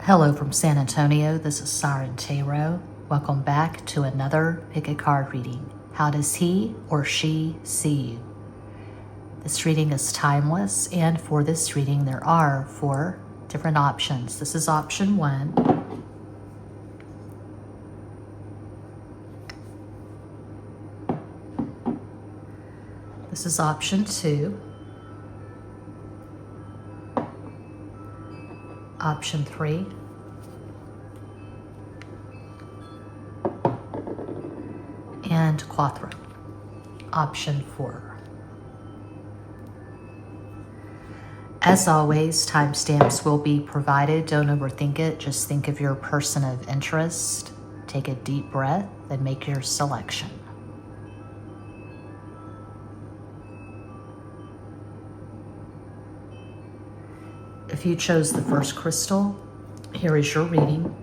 Hello from San Antonio, this is Siren Tarot. Welcome back to another PickACard reading. How does he or she see you? This reading is timeless, and for this reading there are 4 different options. This is option 1. This is option 2. Option 3. And Quattro. Option 4. As always, timestamps will be provided. Don't overthink it. Just think of your person of interest. Take a deep breath and make your selection. If you chose the first crystal, here is your reading.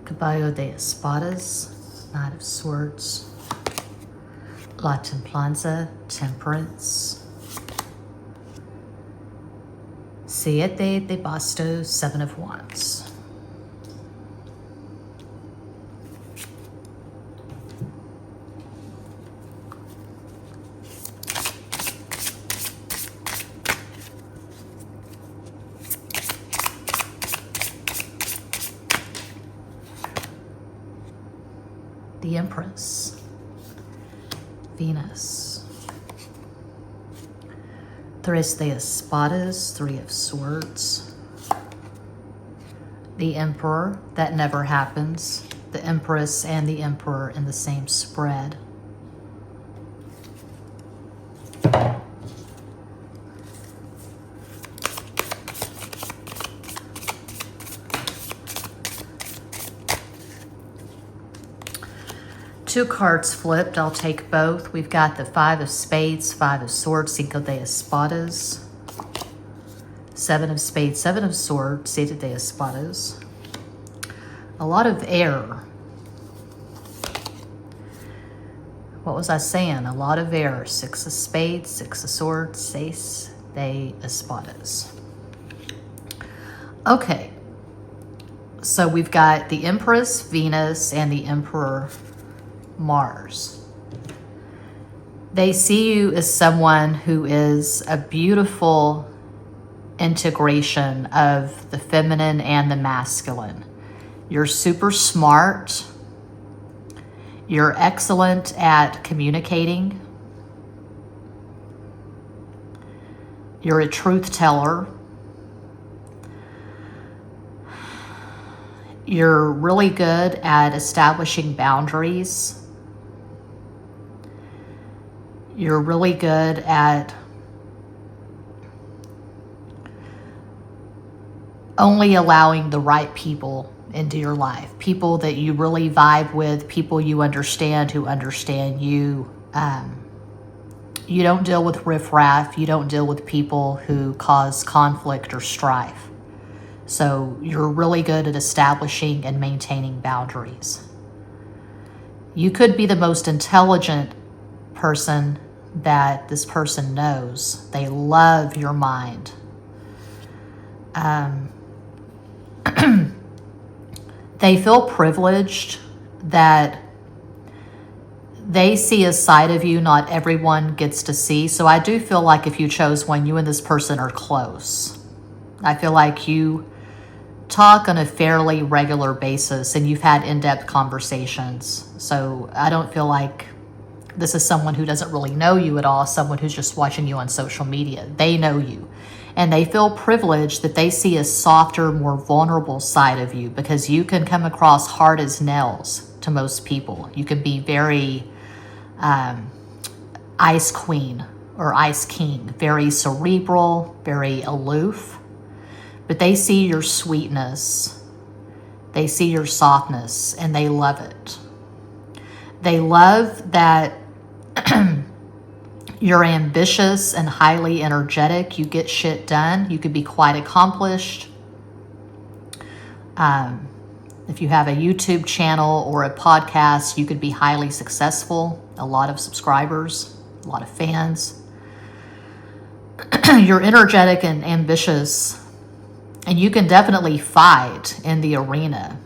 Caballo de Espadas, Knight of Swords, La Templanza, Temperance, Siete de Bastos, 7 of Wands. The Empress, Venus, Tres de Espadas, 3 of Swords, the Emperor, that never happens, the Empress and the Emperor in the same spread. Two cards flipped, I'll take both. We've got the 5 of Spades, 5 of Swords, Cinco de Espadas, 7 of Spades, 7 of Swords, Siete de Espadas. A lot of air. What was I saying? A lot of air. 6 of Spades, 6 of Swords, Seis de Espadas. Okay. So we've got the Empress, Venus, and the Emperor, Mars. They see you as someone who is a beautiful integration of the feminine and the masculine. You're super smart. You're excellent at communicating. You're a truth teller. You're really good at establishing boundaries. You're really good at only allowing the right people into your life. People that you really vibe with, people you understand who understand you. You don't deal with riffraff. You don't deal with people who cause conflict or strife. So you're really good at establishing and maintaining boundaries. You could be the most intelligent person that this person knows. They love your mind. They feel privileged that they see a side of you not everyone gets to see. So I do feel like if you chose one, you and this person are close. I feel like you talk on a fairly regular basis and you've had in-depth conversations. So I don't feel like this is someone who doesn't really know you at all, someone who's just watching you on social media. They know you. And they feel privileged that they see a softer, more vulnerable side of you because you can come across hard as nails to most people. You can be very ice queen or ice king, very cerebral, very aloof. But they see your sweetness. They see your softness and they love it. They love that you're ambitious and highly energetic. You get shit done. You could be quite accomplished. If you have a YouTube channel or a podcast, you could be highly successful. A lot of subscribers, a lot of fans. You're energetic and ambitious, and you can definitely fight in the arena.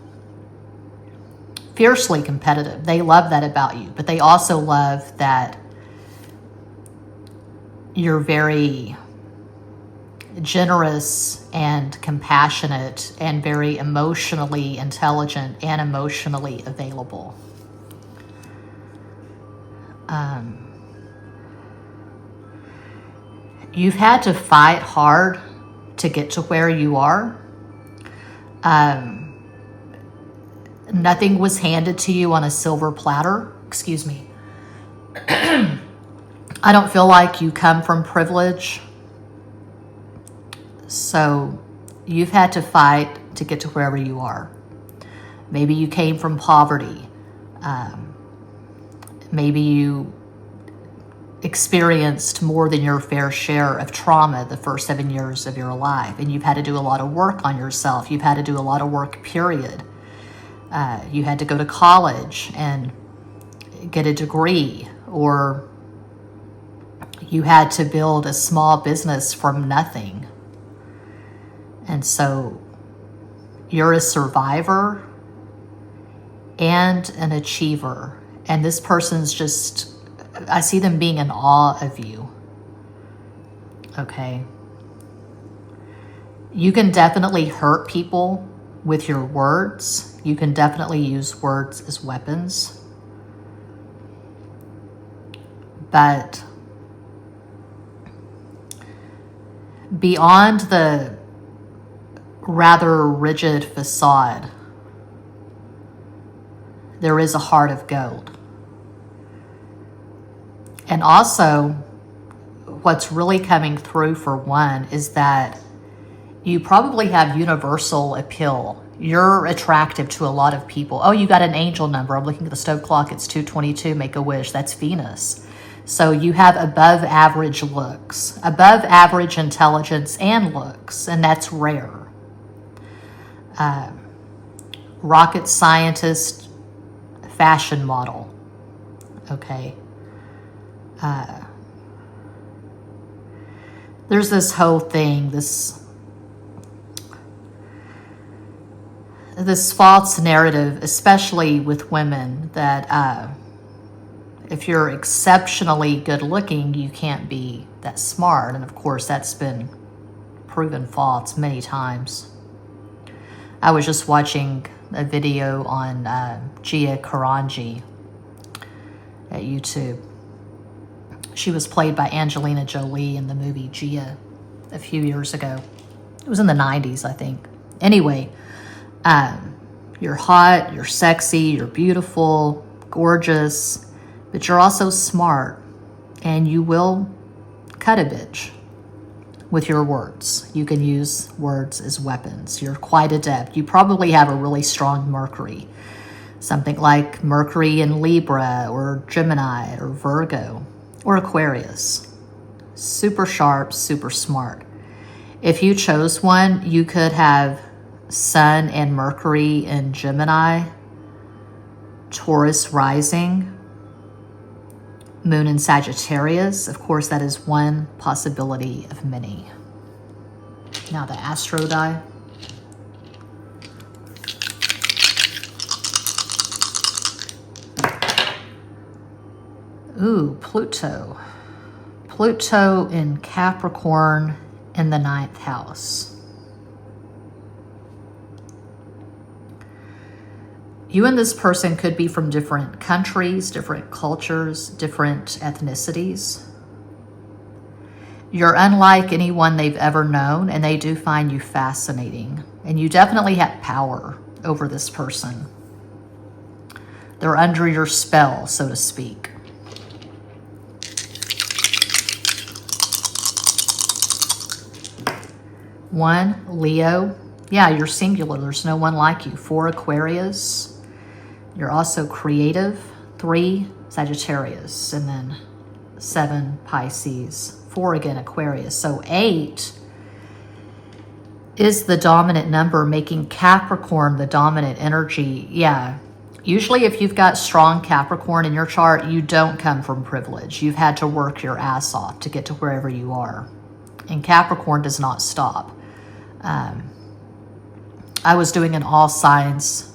Fiercely competitive. They love that about you, but they also love that you're very generous and compassionate and very emotionally intelligent and emotionally available. You've had to fight hard to get to where you are. Nothing was handed to you on a silver platter. Excuse me. I don't feel like you come from privilege. So you've had to fight to get to wherever you are. Maybe you came from poverty. Maybe you experienced more than your fair share of trauma the first 7 years of your life, and you've had to do a lot of work on yourself. You've had to do a lot of work, period. You had to go to college and get a degree, or you had to build a small business from nothing. And so you're a survivor and an achiever. And this person's just, I see them being in awe of you. Okay. You can definitely hurt people with your words. You can definitely use words as weapons. But beyond the rather rigid facade, there is a heart of gold. And also, what's really coming through for one is that you probably have universal appeal. You're attractive to a lot of people. Oh, you got an angel number. I'm looking at the stove clock. It's 2:22. Make a wish. That's Venus. So you have above average looks, above average intelligence and looks, and that's rare. Rocket scientist, fashion model. Okay. There's this whole thing, this false narrative, especially with women, that if you're exceptionally good looking, you can't be that smart. And of course, that's been proven false many times. I was just watching a video on Gia Karanji at YouTube. She was played by Angelina Jolie in the movie Gia a few years ago. It was in the 90s, I think. Anyway, you're hot, you're sexy, you're beautiful, gorgeous, but you're also smart, and you will cut a bitch with your words. You can use words as weapons. You're quite adept. You probably have a really strong Mercury, something like Mercury in Libra or Gemini or Virgo or Aquarius. Super sharp, super smart. If you chose one, you could have Sun and Mercury in Gemini, Taurus rising, Moon in Sagittarius. Of course, that is one possibility of many. Now the astro die. Ooh, Pluto. Pluto in Capricorn in the 9th house. You and this person could be from different countries, different cultures, different ethnicities. You're unlike anyone they've ever known, and they do find you fascinating. And you definitely have power over this person. They're under your spell, so to speak. One, Leo Yeah, you're singular. There's no one like you. 4 Aquarius. You're also creative. 3 Sagittarius. And then 7 Pisces. 4 again Aquarius. So 8 is the dominant number, making Capricorn the dominant energy. Yeah. Usually if you've got strong Capricorn in your chart, you don't come from privilege. You've had to work your ass off to get to wherever you are. And Capricorn does not stop. I was doing an all signs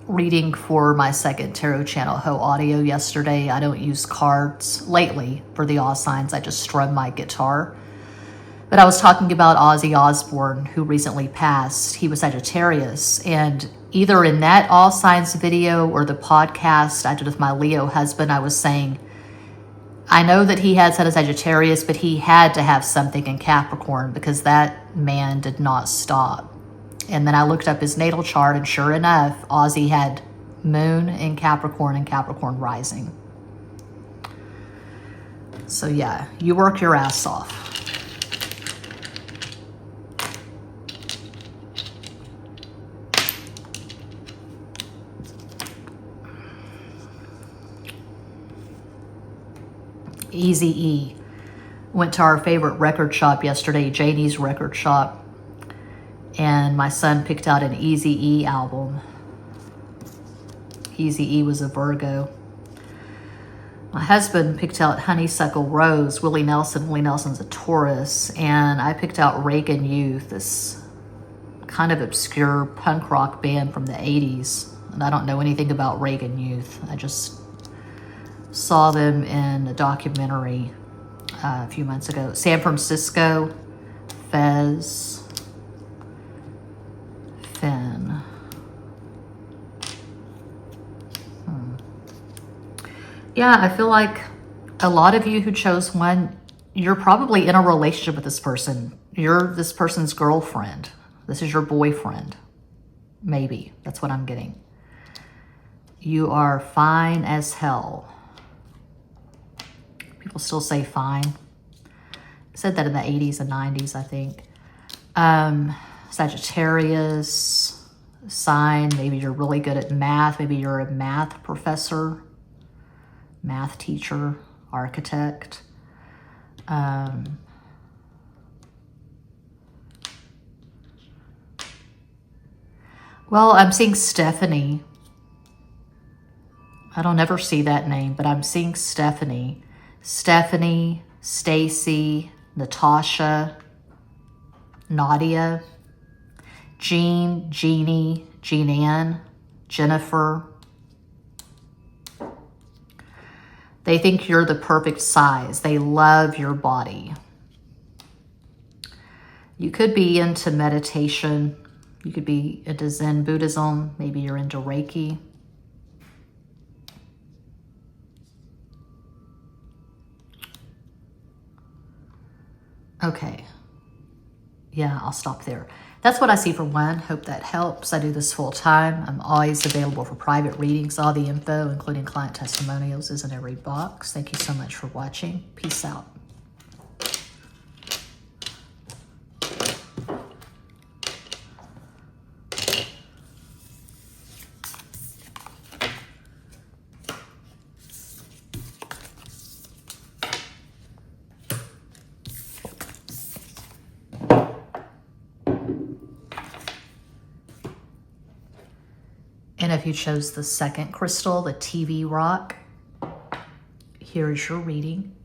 reading for my second tarot channel, Ho Audio, yesterday. I don't use cards lately for the all signs. I just strum my guitar. But I was talking about Ozzy Osbourne, who recently passed. He was Sagittarius. And either in that all signs video or the podcast I did with my Leo husband, I was saying, I know that he had said a Sagittarius, but he had to have something in Capricorn because that man did not stop. And then I looked up his natal chart, and sure enough, Ozzy had Moon in Capricorn and Capricorn rising. So yeah, you work your ass off. Eazy-E. Went to our favorite record shop yesterday, Janie's record shop. And my son picked out an Eazy-E album. Eazy-E was a Virgo. My husband picked out Honeysuckle Rose, Willie Nelson. Willie Nelson's a Taurus. And I picked out Reagan Youth, this kind of obscure punk rock band from the 80s. And I don't know anything about Reagan Youth. I just saw them in a documentary a few months ago. San Francisco, Fez, Finn. Yeah, I feel like a lot of you who chose one, you're probably in a relationship with this person. You're this person's girlfriend. This is your boyfriend. Maybe. That's what I'm getting. You are fine as hell. People still say fine. I said that in the 80s and 90s, I think. Sagittarius, sign. Maybe you're really good at math. Maybe you're a math professor, math teacher, architect. Well, I'm seeing Stephanie. I don't ever see that name, but I'm seeing Stephanie. Stephanie, Stacy, Natasha, Nadia, Jean, Jeannie, Jean-Ann, Jennifer. They think you're the perfect size. They love your body. You could be into meditation. You could be into Zen Buddhism. Maybe you're into Reiki. Okay. Yeah, I'll stop there. That's what I see for one. Hope that helps. I do this full time. I'm always available for private readings. All the info, including client testimonials, is in every box. Thank you so much for watching. Peace out. And if you chose the second crystal, the TV rock, here is your reading.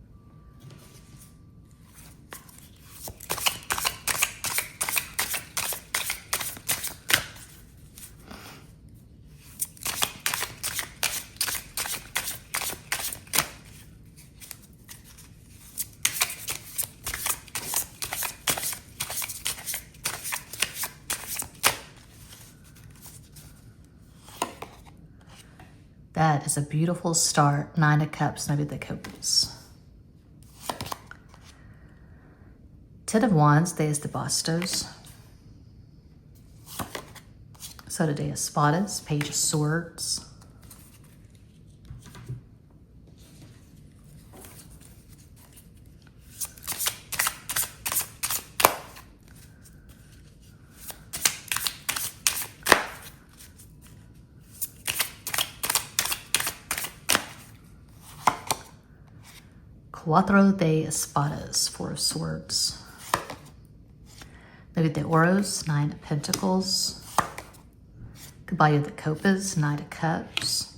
That is a beautiful start. 9 of Cups, maybe the Copies. 10 of Wands, Deus de Bastos. So de Espadas, Page of Swords. Cuatro de espadas, 4 of swords. Nueve de oros, 9 of pentacles. Caballo de copas, 9 of cups.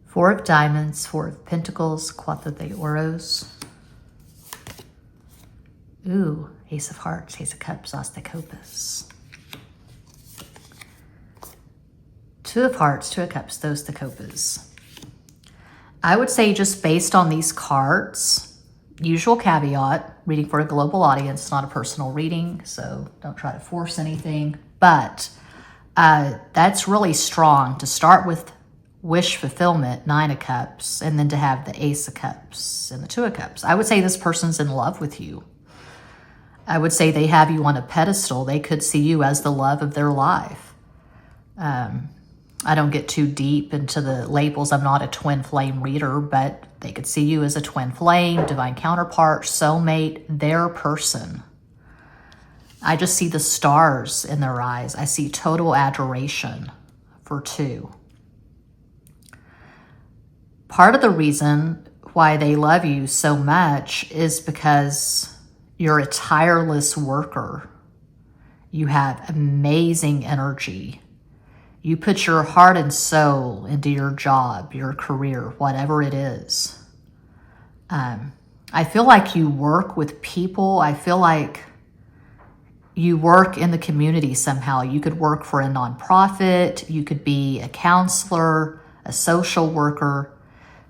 Four of diamonds, 4 of pentacles, cuatro de oros. Ooh, ace of hearts, ace of cups, as de copas. 2 of hearts, 2 of cups, dos de copas. I would say just based on these cards, usual caveat, reading for a global audience, not a personal reading, so don't try to force anything. But that's really strong to start with wish fulfillment, 9 of cups, and then to have the ace of cups and the 2 of cups. I would say this person's in love with you. I would say they have you on a pedestal. They could see you as the love of their life. I don't get too deep into the labels. I'm not a twin flame reader, but they could see you as a twin flame, divine counterpart, soulmate, their person. I just see the stars in their eyes. I see total adoration for 2. Part of the reason why they love you so much is because you're a tireless worker. You have amazing energy. You put your heart and soul into your job, your career, whatever it is. I feel like you work with people. I feel like you work in the community somehow. You could work for a nonprofit. You could be a counselor, a social worker,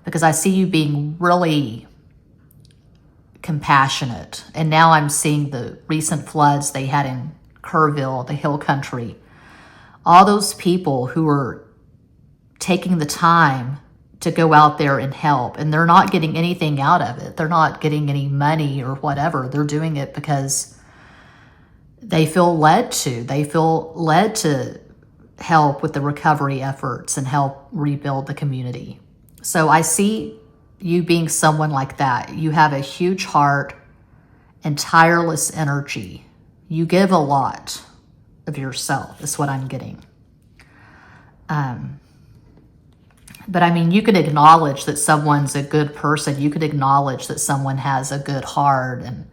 because I see you being really compassionate. And now I'm seeing the recent floods they had in Kerrville, the hill country. All those people who are taking the time to go out there and help, and they're not getting anything out of it. They're not getting any money or whatever. They're doing it because they feel led to. They feel led to help with the recovery efforts and help rebuild the community. So I see you being someone like that. You have a huge heart and tireless energy. You give a lot of yourself, is what I'm getting. But I mean, you could acknowledge that someone's a good person. You could acknowledge that someone has a good heart and,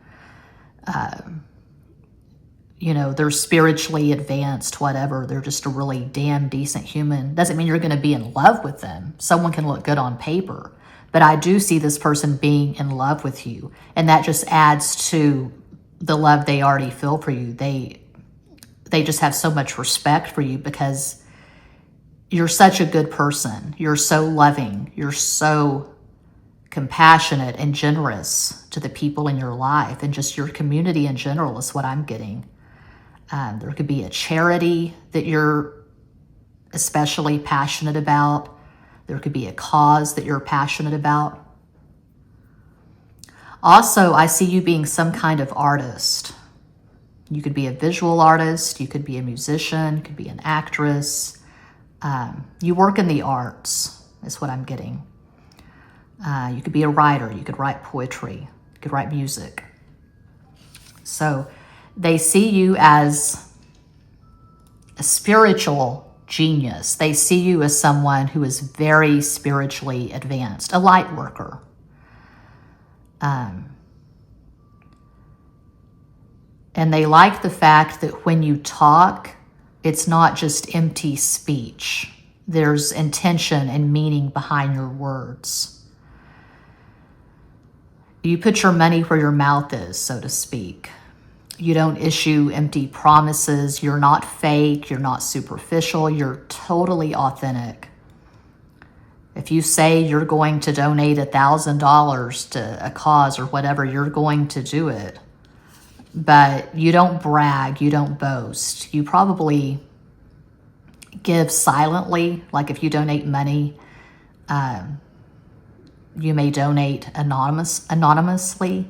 they're spiritually advanced, whatever. They're just a really damn decent human. Doesn't mean you're going to be in love with them. Someone can look good on paper. But I do see this person being in love with you. And that just adds to the love they already feel for you. They just have so much respect for you because you're such a good person. You're so loving. You're so compassionate and generous to the people in your life, and just your community in general is what I'm getting. There could be a charity that you're especially passionate about. There could be a cause that you're passionate about. Also, I see you being some kind of artist. You could be a visual artist. You could be a musician. You could be an actress. You work in the arts is what I'm getting. You could be a writer. You could write poetry. You could write music. So they see you as a spiritual genius. They see you as someone who is very spiritually advanced, a light worker. And they like the fact that when you talk, it's not just empty speech. There's intention and meaning behind your words. You put your money where your mouth is, so to speak. You don't issue empty promises. You're not fake. You're not superficial. You're totally authentic. If you say you're going to donate $1,000 to a cause or whatever, you're going to do it. But you don't brag. You don't boast. You probably give silently. Like if you donate money, you may donate anonymously,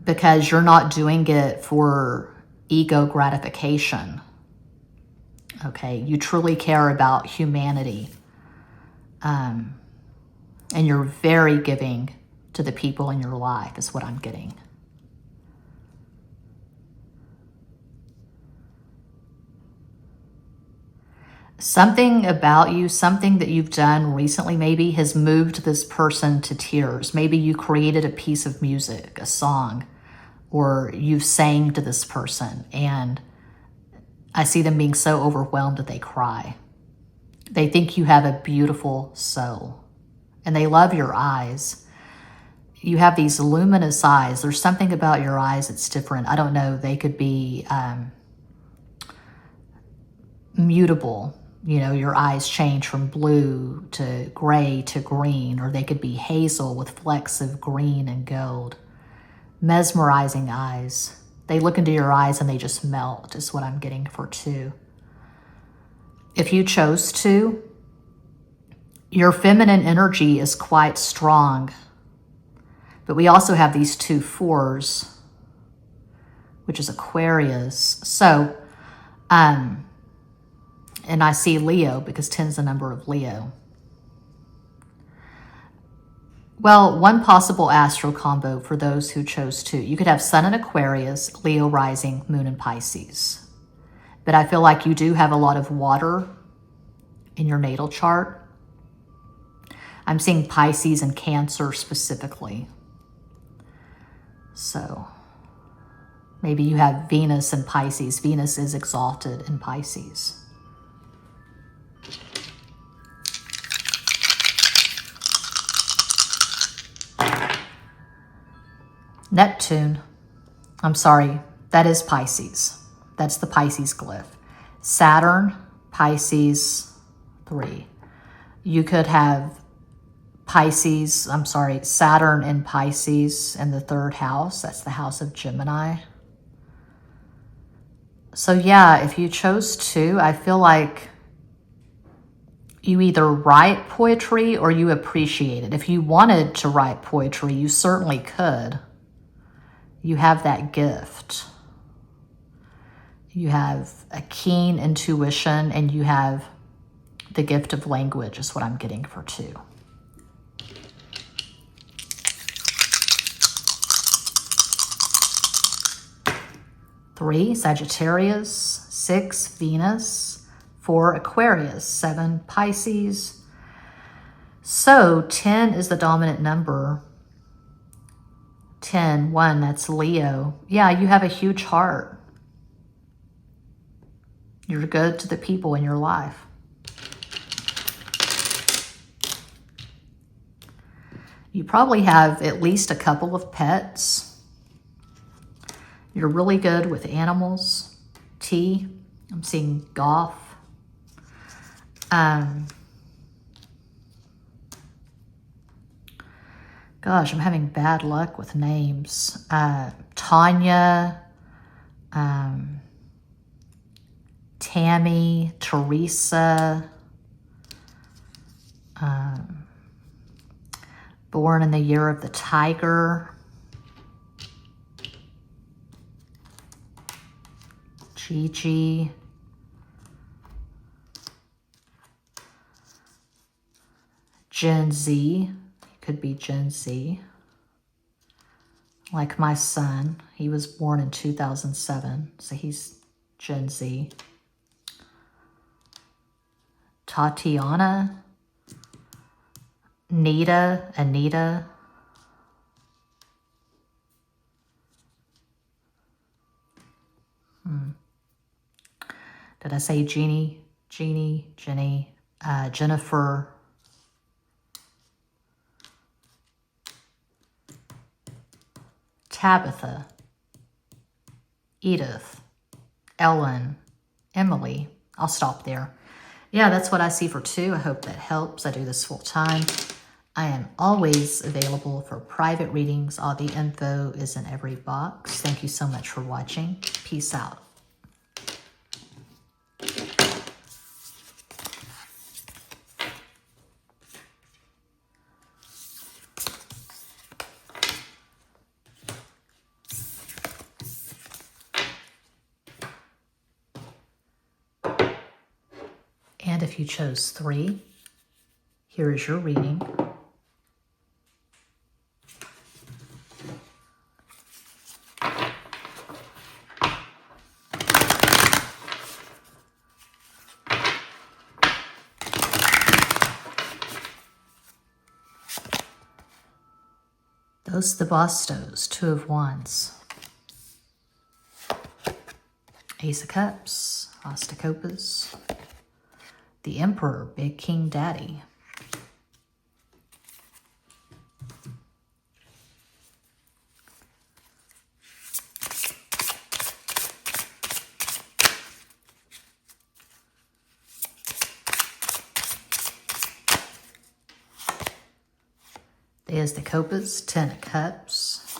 because you're not doing it for ego gratification. Okay, you truly care about humanity. And you're very giving to the people in your life is what I'm getting. Something about you, something that you've done recently maybe has moved this person to tears. Maybe you created a piece of music, a song, or you've sang to this person, and I see them being so overwhelmed that they cry. They think you have a beautiful soul, and they love your eyes. You have these luminous eyes. There's something about your eyes that's different. I don't know. They could be mutable. You know, your eyes change from blue to gray to green, or they could be hazel with flecks of green and gold. Mesmerizing eyes. They look into your eyes and they just melt, is what I'm getting for 2. If you chose to, your feminine energy is quite strong. But we also have these 2 4s, which is Aquarius. So, and I see Leo because 10 is the number of Leo. Well, one possible astro combo for those who chose to. You could have Sun in Aquarius, Leo rising, Moon in Pisces. But I feel like you do have a lot of water in your natal chart. I'm seeing Pisces and Cancer specifically. So maybe you have Venus in Pisces. Venus is exalted in Pisces. Neptune, I'm sorry, that is Pisces. That's the Pisces glyph. Saturn, Pisces 3. You could have Saturn in Pisces in the 3rd house. That's the house of Gemini. So yeah, if you chose to, I feel like you either write poetry or you appreciate it. If you wanted to write poetry, you certainly could. You have that gift. You have a keen intuition, and you have the gift of language is what I'm getting for 2. Three, Sagittarius. 6, Venus. 4, Aquarius. 7, Pisces. So 10 is the dominant number. 10, 1, that's Leo. Yeah, you have a huge heart. You're good to the people in your life. You probably have at least a couple of pets. You're really good with animals. Tea. I'm seeing golf. Gosh, I'm having bad luck with names. Tanya, Tammy, Teresa, born in the year of the tiger. Gigi. Gen Z. Could be Gen Z. Like my son. He was born in 2007, so he's Gen Z. Tatiana. Anita. Did I say Jeannie? Jenny, Jennifer. Tabitha, Edith, Ellen, Emily. I'll stop there. Yeah, that's what I see for 2. I hope that helps. I do this full time. I am always available for private readings. All the info is in every box. Thank you so much for watching. Peace out. And if you chose 3, here is your reading. Dos de Bastos, Two of Wands. Ace of Cups, As de Copas. The Emperor, Big King Daddy. There's the Copas, Ten of Cups.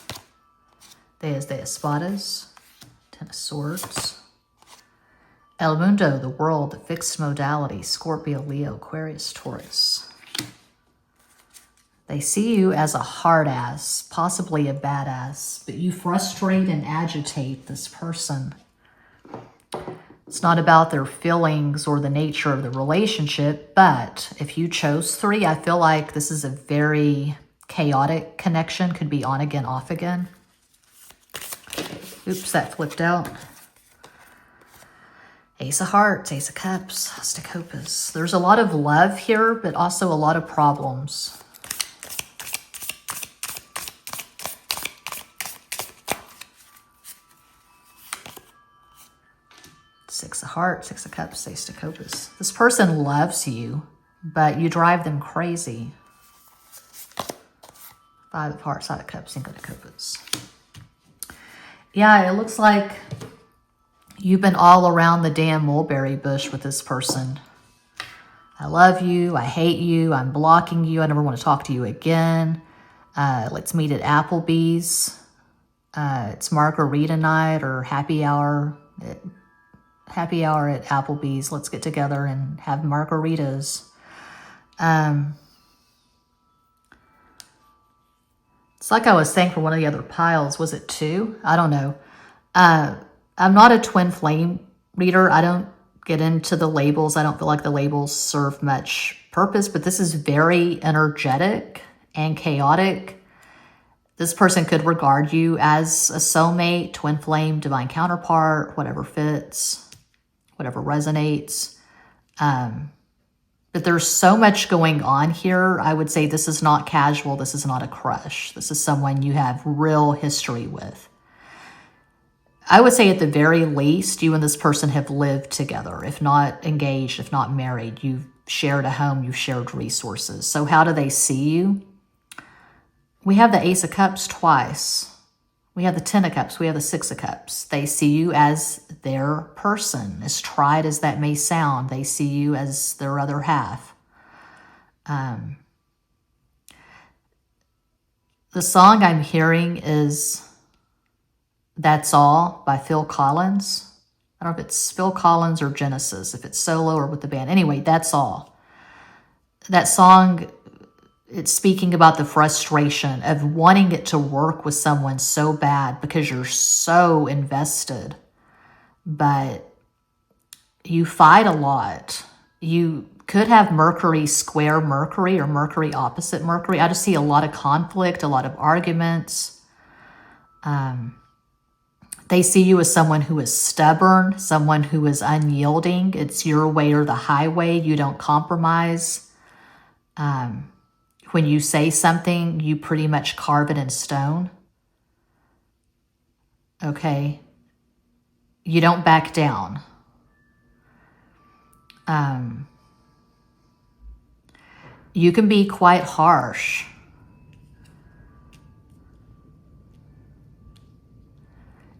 There's the Espadas, Ten of Swords. El Mundo, the world, the fixed modality, Scorpio, Leo, Aquarius, Taurus. They see you as a hard ass, possibly a badass, but you frustrate and agitate this person. It's not about their feelings or the nature of the relationship, but if you chose 3, I feel like this is a very chaotic connection. Could be on again, off again. Oops, that flipped out. Ace of Hearts, Ace of Cups, As de Copas. There's a lot of love here, but also a lot of problems. Six of Hearts, Six of Cups, Ace de Copas. This person loves you, but you drive them crazy. Five of Hearts, Five of Cups, Cinco de Copas. Yeah, it looks like you've been all around the damn mulberry bush with this person. I love you. I hate you. I'm blocking you. I never want to talk to you again. Let's meet at Applebee's. It's margarita night or happy hour. Happy hour at Applebee's. Let's get together and have margaritas. It's like I was saying for one of the other piles. Was it 2? I don't know. I'm not a twin flame reader. I don't get into the labels. I don't feel like the labels serve much purpose, but this is very energetic and chaotic. This person could regard you as a soulmate, twin flame, divine counterpart, whatever fits, whatever resonates. But there's so much going on here. I would say this is not casual. This is not a crush. This is someone you have real history with. I would say at the very least, you and this person have lived together. If not engaged, if not married, you've shared a home, you've shared resources. So how do they see you? We have the Ace of Cups twice. We have the Ten of Cups. We have the Six of Cups. They see you as their person. As tried as that may sound, they see you as their other half. The song I'm hearing is That's All by Phil Collins. I don't know if it's Phil Collins or Genesis, if it's solo or with the band. Anyway, That's All. That song, it's speaking about the frustration of wanting it to work with someone so bad because you're so invested, but you fight a lot. You could have Mercury square Mercury or Mercury opposite Mercury. I just see a lot of conflict, a lot of arguments. They see you as someone who is stubborn, someone who is unyielding. It's your way or the highway. You don't compromise. When you say something, you pretty much carve it in stone. Okay? You don't back down. You can be quite harsh.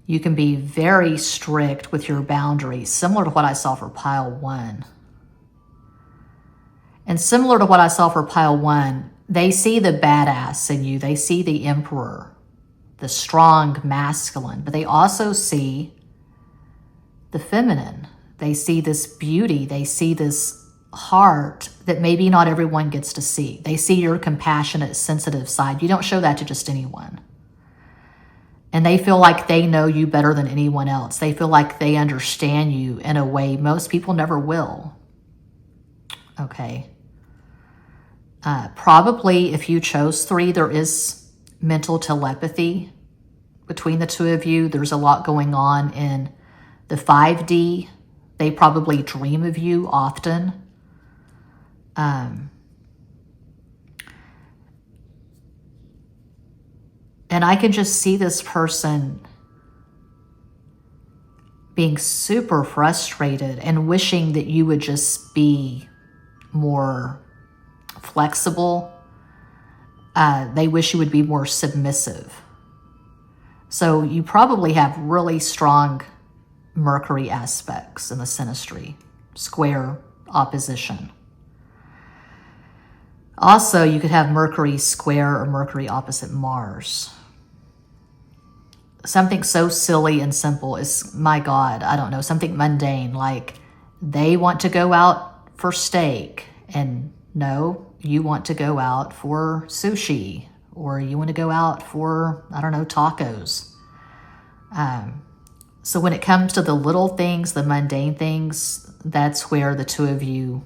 You can be very strict with your boundaries, similar to what I saw for pile 1. And similar to what I saw for pile 1, they see the badass in you. They see the emperor, the strong masculine, but they also see the feminine. They see this beauty. They see this heart that maybe not everyone gets to see. They see your compassionate, sensitive side. You don't show that to just anyone. And they feel like they know you better than anyone else. They feel like they understand you in a way most people never will. Okay. Probably if you chose 3, there is mental telepathy between the two of you. There's a lot going on in the 5D. They probably dream of you often. And I can just see this person being super frustrated and wishing that you would just be more flexible. They wish you would be more submissive. So you probably have really strong Mercury aspects in the synastry, square opposition. Also, you could have Mercury square or Mercury opposite Mars. Something so silly and simple is, my God, I don't know, something mundane, like they want to go out for steak, and no, you want to go out for sushi, or you want to go out for, I don't know, tacos. So when it comes to the little things, the mundane things, that's where the two of you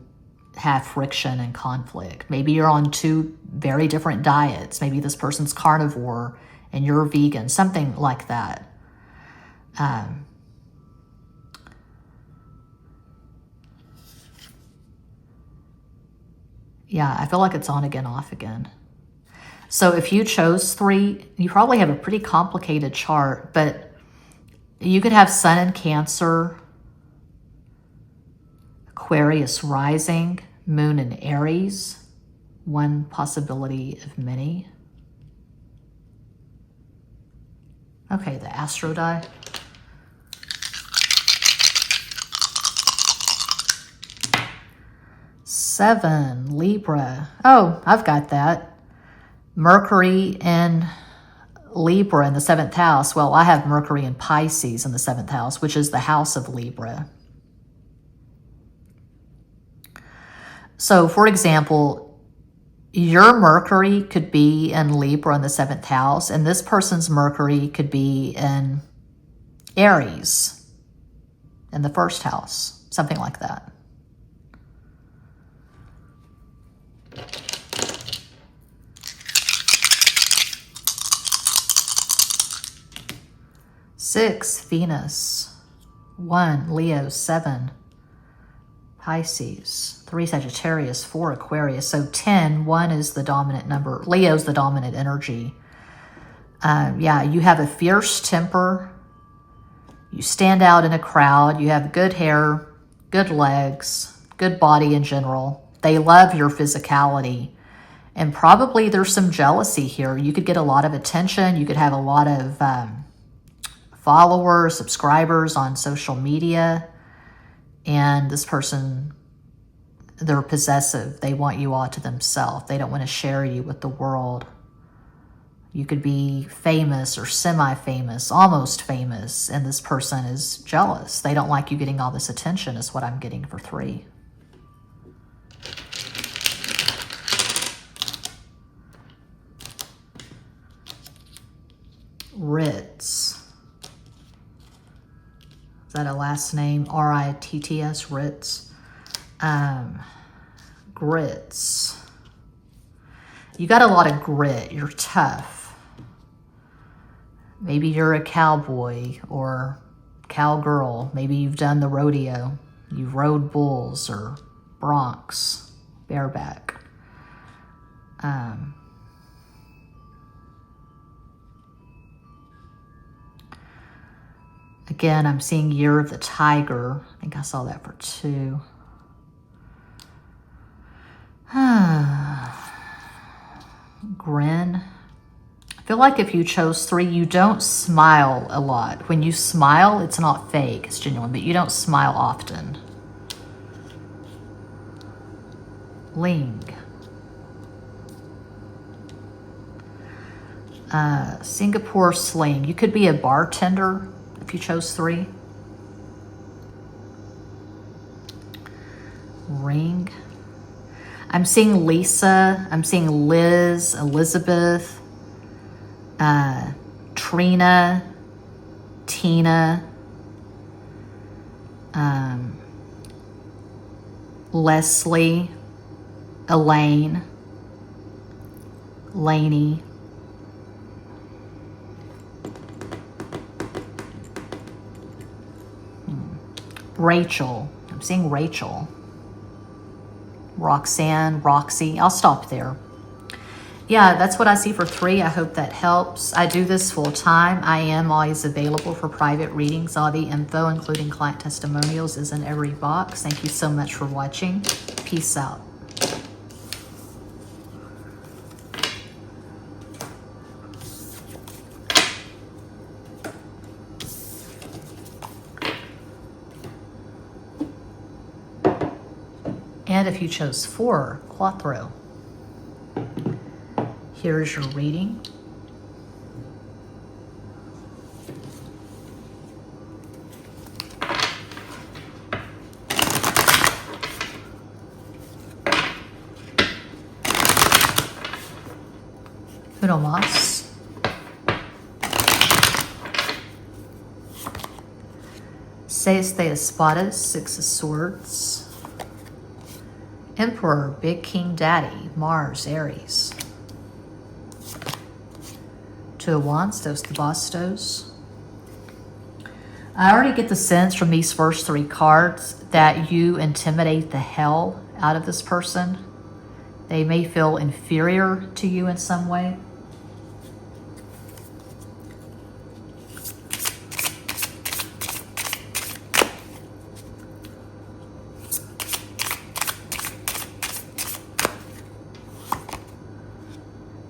have friction and conflict. Maybe you're on two very different diets. Maybe this person's carnivore and you're vegan, something like that. Yeah, I feel like it's on again, off again. So if you chose 3, you probably have a pretty complicated chart, but you could have Sun in Cancer, Aquarius rising, Moon in Aries, one possibility of many. Okay, the Astro die. Seven, Libra. Oh, I've got that. Mercury in Libra in the 7th house. Well, I have Mercury in Pisces in the 7th house, which is the house of Libra. So, for example, your Mercury could be in Libra in the 7th house, and this person's Mercury could be in Aries in the 1st house, something like that. Six, Venus. 1, Leo. 7, Pisces. 3, Sagittarius. 4, Aquarius. So 10, 1 is the dominant number. Leo's the dominant energy. Yeah, you have a fierce temper. You stand out in a crowd. You have good hair, good legs, good body in general. They love your physicality. And probably there's some jealousy here. You could get a lot of attention. You could have a lot of followers, subscribers on social media. And this person, they're possessive. They want you all to themselves. They don't want to share you with the world. You could be famous or semi-famous, almost famous, and this person is jealous. They don't like you getting all this attention, is what I'm getting for 3. Ritz. Is that a last name? R-I-T-T-S, Ritz. Grits. You got a lot of grit. You're tough. Maybe you're a cowboy or cowgirl. Maybe you've done the rodeo. You've rode bulls or broncs, bareback. Again, I'm seeing Year of the Tiger. I think I saw that for 2. Grin. I feel like if you chose 3, you don't smile a lot. When you smile, it's not fake, it's genuine, but you don't smile often. Ling. Singapore Sling. You could be a bartender if you chose 3. Ring. I'm seeing Lisa. I'm seeing Liz, Elizabeth, Trina, Tina, Leslie, Elaine, Lainey. Rachel. I'm seeing Rachel. Roxanne, Roxy. I'll stop there. Yeah, that's what I see for 3. I hope that helps. I do this full time. I am always available for private readings. All the info, including client testimonials, is in every box. Thank you so much for watching. Peace out. And if you chose 4, cuatro. Here's your reading. Uno más. Seis de espadas, 6 of swords. Emperor, Big King Daddy, Mars, Aries. 2 of Wands, those the bastos. I already get the sense from these first 3 cards that you intimidate the hell out of this person. They may feel inferior to you in some way.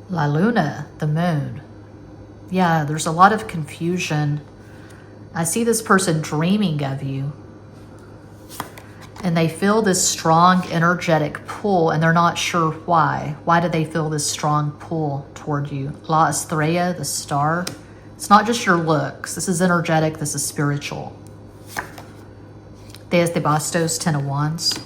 La Luna, the moon. Yeah, there's a lot of confusion. I see this person dreaming of you. And they feel this strong energetic pull, and they're not sure why. Why do they feel this strong pull toward you? La Estrella, the star. It's not just your looks. This is energetic. This is spiritual. Diez de bastos, 10 of wands.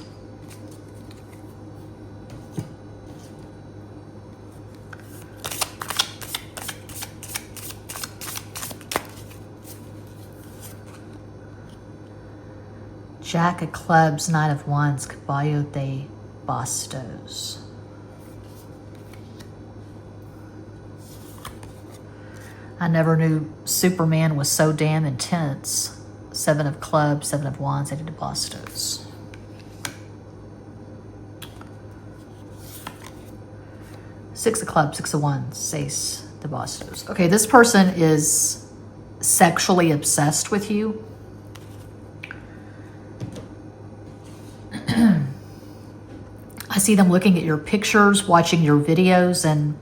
Jack of clubs, 9 of wands, caballo de bastos. I never knew Superman was so damn intense. 7 of clubs, 7 of wands, 8 of bastos. Six of clubs, 6 of wands, 6 de bastos. Okay, this person is sexually obsessed with you. I see them looking at your pictures, watching your videos, and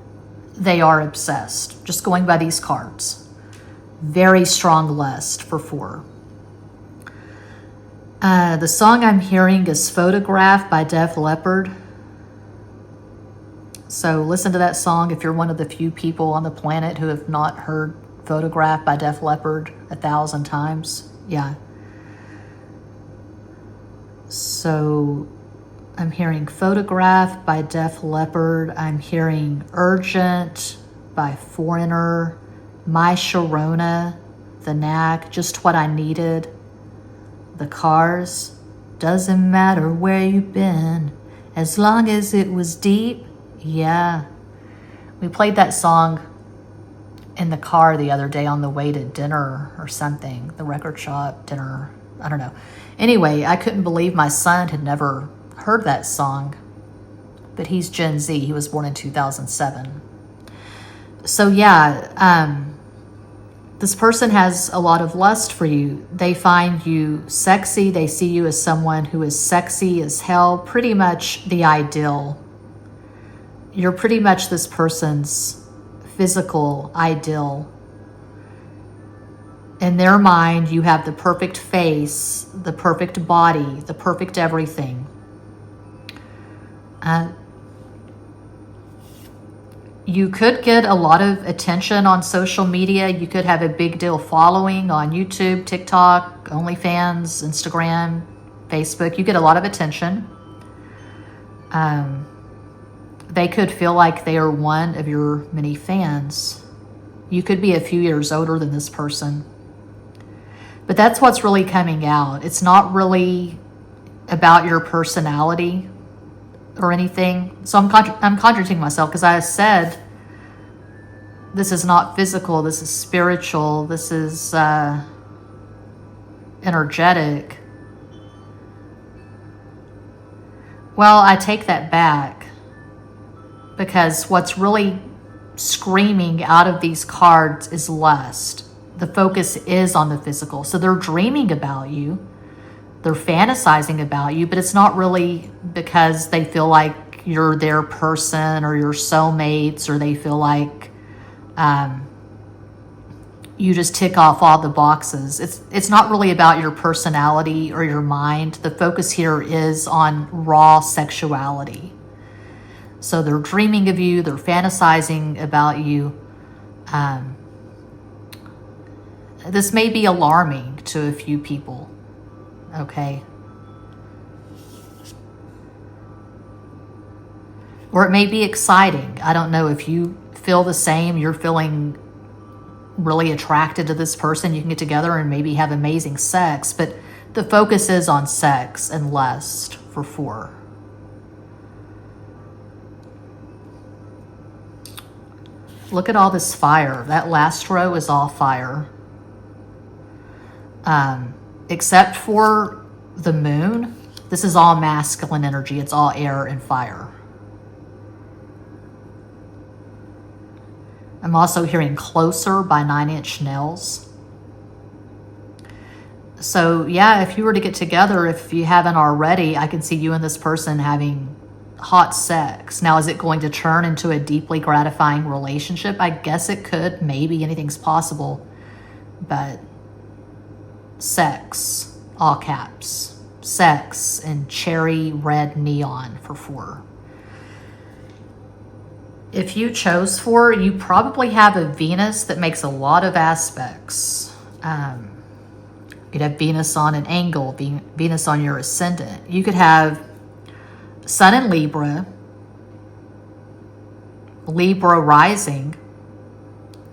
they are obsessed. Just going by these cards. Very strong lust for 4. The song I'm hearing is Photograph by Def Leppard. So listen to that song if you're one of the few people on the planet who have not heard Photograph by Def Leppard 1,000 times. Yeah. So I'm hearing Photograph by Def Leppard. I'm hearing Urgent by Foreigner. My Sharona, The Knack, Just What I Needed. The Cars, Doesn't Matter Where You've Been, as long as it was deep. Yeah. We played that song in the car the other day on the way to dinner or something. The record shop, dinner, I don't know. Anyway, I couldn't believe my son had never heard that song, but he's Gen Z. He was born in 2007. So yeah, this person has a lot of lust for you. They find you sexy. They see you as someone who is sexy as hell, pretty much the ideal. You're pretty much this person's physical ideal. In their mind, you have the perfect face, the perfect body, the perfect everything. You could get a lot of attention on social media. You could have a big deal following on YouTube, TikTok, OnlyFans, Instagram, Facebook. You get a lot of attention. They could feel like they are one of your many fans. You could be a few years older than this person. But that's what's really coming out. It's not really about your personality or anything. So I'm contradicting myself because I said this is not physical, this is spiritual, this is energetic. Well, I take that back. because what's really screaming out of these cards is lust. The focus is on the physical. So they're dreaming about you. They're fantasizing about you, but it's not really because they feel like you're their person or your soulmates, or they feel like you just tick off all the boxes. It's not really about your personality or your mind. The focus here is on raw sexuality. So they're dreaming of you, they're fantasizing about you. This may be alarming to a few people, okay? Or it may be exciting. I don't know if you feel the same. You're feeling really attracted to this person. You can get together and maybe have amazing sex, but the focus is on sex and lust for 4. Look at all this fire. That last row is all fire. Except for the moon, this is all masculine energy. It's all air and fire. I'm also hearing Closer by 9 Inch Nails. So yeah, if you were to get together, if you haven't already, I can see you and this person having hot sex. Now, is it going to turn into a deeply gratifying relationship? I guess it could. Maybe anything's possible. But sex, all caps. Sex and cherry red neon for 4. If you chose 4, you probably have a Venus that makes a lot of aspects. You could have Venus on an angle, Venus on your ascendant. You could have Sun in Libra, Libra rising,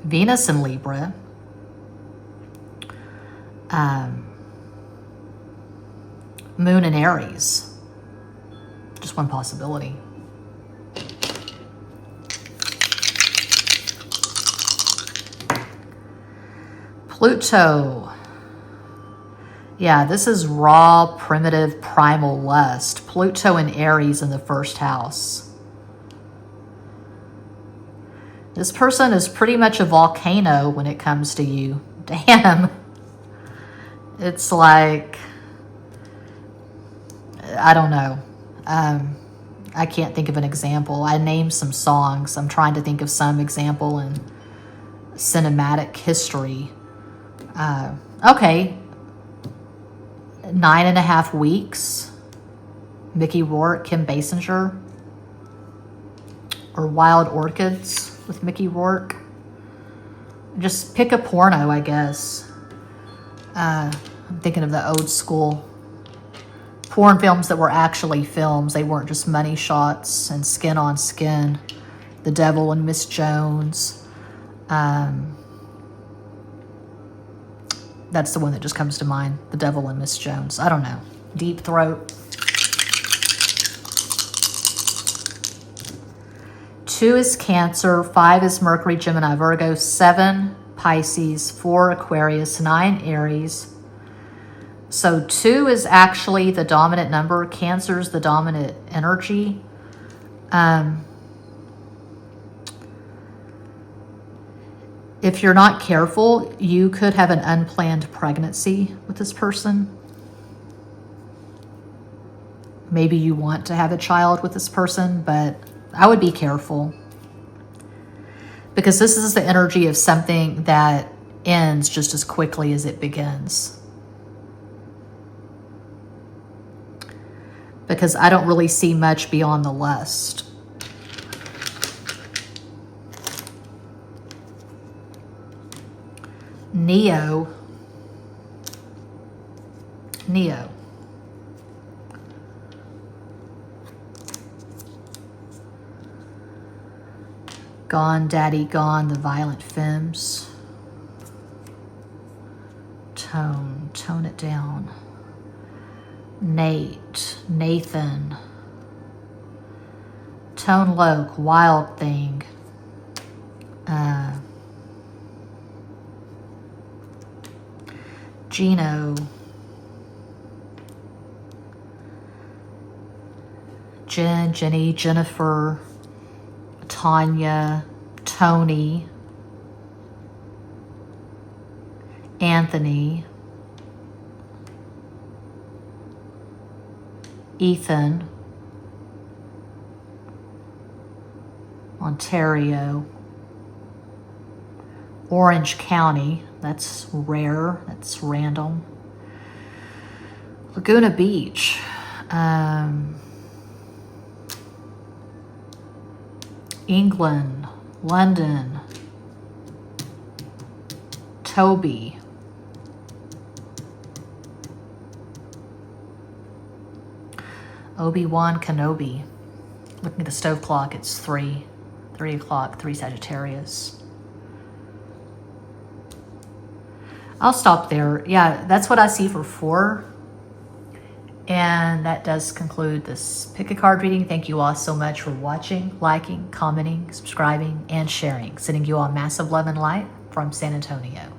Venus in Libra, Moon in Aries. Just one possibility. Pluto. Yeah, this is raw, primitive, primal lust. Pluto and Aries in the 1st house. This person is pretty much a volcano when it comes to you. Damn. It's like, I don't know. I can't think of an example. I named some songs. I'm trying to think of some example in cinematic history. Okay. 9.5 weeks. Mickey Rourke, Kim Basinger. Or Wild Orchids with Mickey Rourke. Just pick a porno, I guess. I'm thinking of the old school porn films that were actually films. They weren't just money shots and skin on skin. The Devil and Miss Jones. That's the one that just comes to mind. The Devil and Miss Jones. I don't know. Deep Throat. 2 is Cancer. 5 is Mercury, Gemini, Virgo. 7, Pisces. 4, Aquarius. 9, Aries. So 2 is actually the dominant number. Cancer is the dominant energy. If you're not careful, you could have an unplanned pregnancy with this person. Maybe you want to have a child with this person, but I would be careful. Because this is the energy of something that ends just as quickly as it begins. Because I don't really see much beyond the lust. Neo. Gone, Daddy, Gone, The Violent Femmes. Tone it down. Nathan. Tone Loc, Wild Thing. Gino. Jenny, Jennifer. Tanya, Tony, Anthony, Ethan, Ontario, Orange County, that's rare, that's random, Laguna Beach, England, London, Toby, Obi-Wan Kenobi. Looking at the stove clock, it's 3 o'clock, 3 Sagittarius. I'll stop there. Yeah, that's what I see for 4. And that does conclude this pick a card reading. Thank you all so much for watching, liking, commenting, subscribing, and sharing. Sending you all massive love and light from San Antonio.